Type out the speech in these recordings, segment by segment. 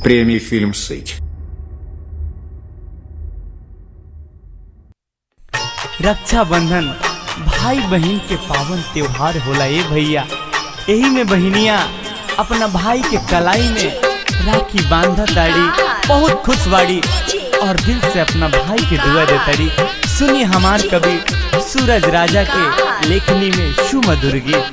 प्रेमी फिल्म सच। रक्षाबंधन भाई बहन के पावन त्योहार होला ए भैया। यही में बहनिया अपना भाई के कलाई में राखी बांधा ताड़ी, बहुत खुश बाड़ी और दिल से अपना भाई के दुआ दे ताड़ी। सुनिए हमार कवि सूरज राजा के लेखनी में सुमधुर गीत।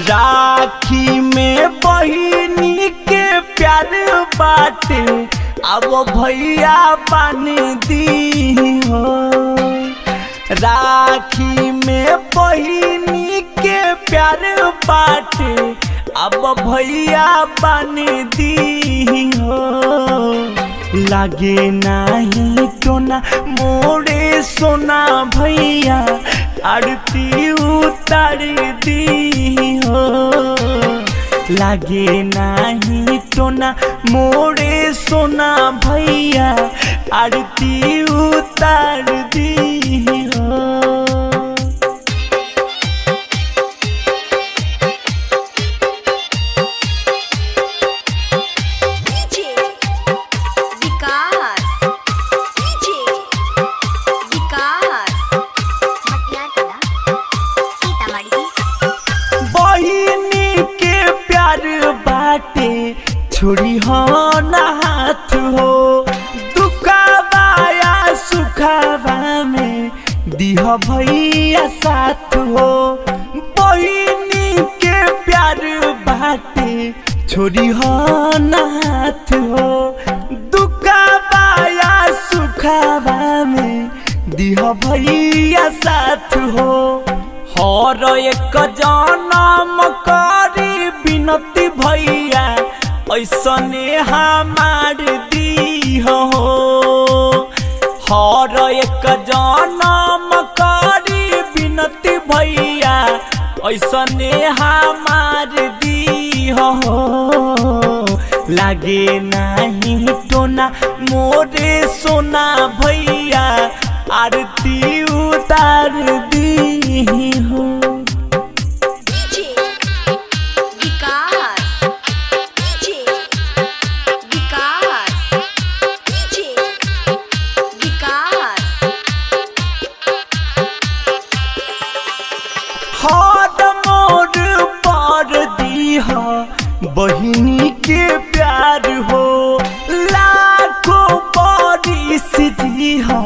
राखी में बहिनी के प्यार बाटे, अब भैया बान दी हो। राखी में बहिनी के प्यार बाटे, अब भैया बान दी हो। लागे नहीं टोना मोरे सोना भैया, आरती उतार दी हो। लागे नहीं टोना मोरे सोना भैया, आरती उतार दी हो। छोड़ी हो ना हाथ हो, दुखावाया सुखावा में दिह भैया साथ हो। बहिनी के प्यार बाटे, छोड़ी हो ना हाथ हो, दुखावाया सुखावा में दिह भैया साथ हो। हर एक जन्म करी बिनती भैया, ऐसने हमार दी हो। हर एक जन्म करी बिनती भैया, ऐसने हमार दी हो। लागे नहीं टोना मोरे सोना भैया, आरती उतार दी हो। बहिनी के प्यार हो, लाखों बरिस दिहा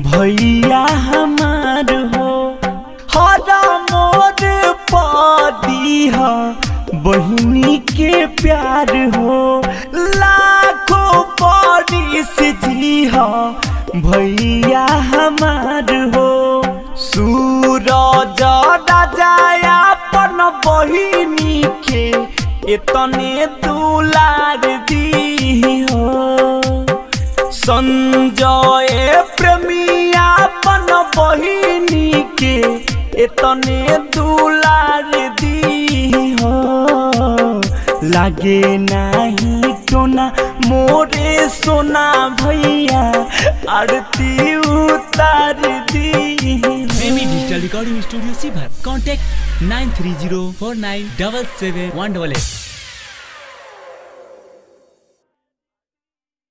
भैया हमार हो। हर मोर पदिहा बहिनी के प्यार हो, लाखों बरिस दिहा भैया हमार हो। सूरज राजा अपन बहिनी के इतने दुलार दी हो। संजय प्रेमी अपन बहिनी के इतने दुलार दी हो। लागे नहीं टोना मोरे सोना भैया, आरती उतार दी। प्रेमी digital recording studio Sheohar. Contact 9304977188।